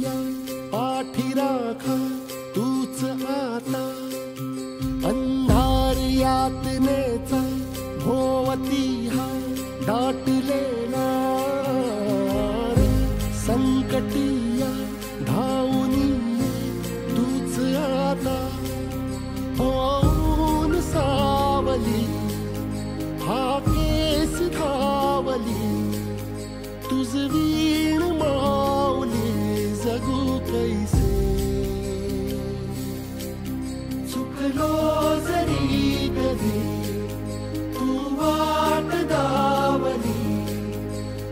या पाठी राखा तूच आता अंधार यातनेचा भोवती हा दाटलेला रे संकटी या धावून तूच आता होऊन सावली हा केस धावली तुझ वीण माऊली जगू कैसे चुकलो जरी कधी तू वाट दावली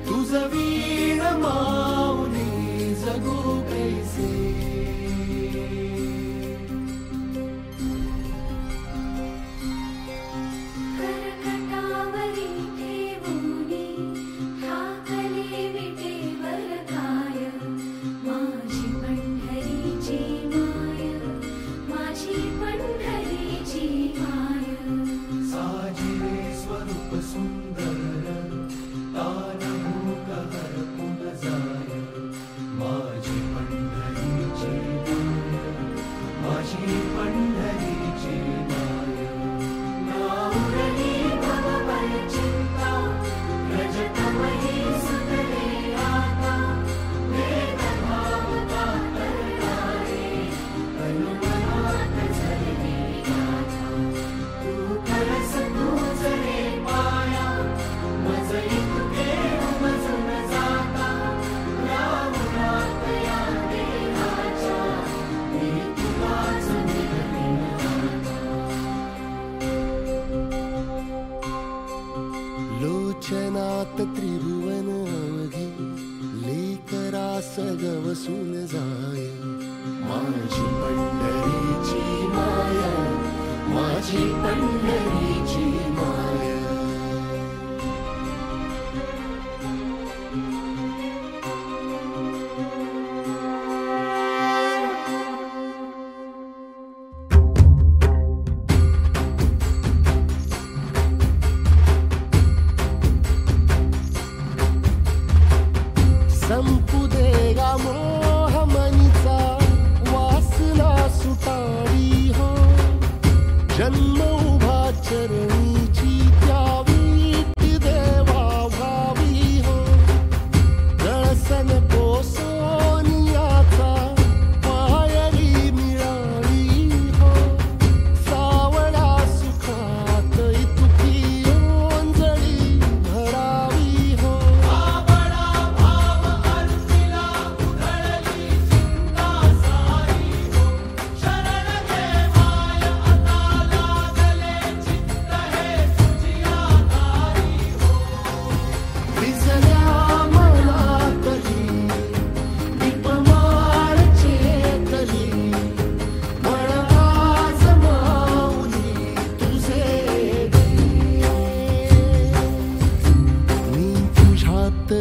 तुझ वीण माऊली जगू कैसे लोचनात त्रिभुवन अवघे लेकरा सगवसून जाय माझी पंढरीची माया माझी पंढरीची माया संपू देगा मोह मनीचा वासना सुटावी हो जन्म उभा चरणीची त्यावीट देवा व्हावी हो गळसन कोसोनियाचा पायरी मिळावी हो सावळा सुखात इतुकी ओंजळी भरावी हो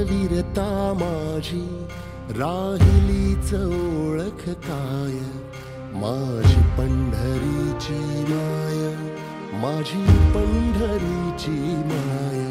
वीरता माझी राहिलीच ओळख काय माझी पंढरीची माया माझी पंढरीची माया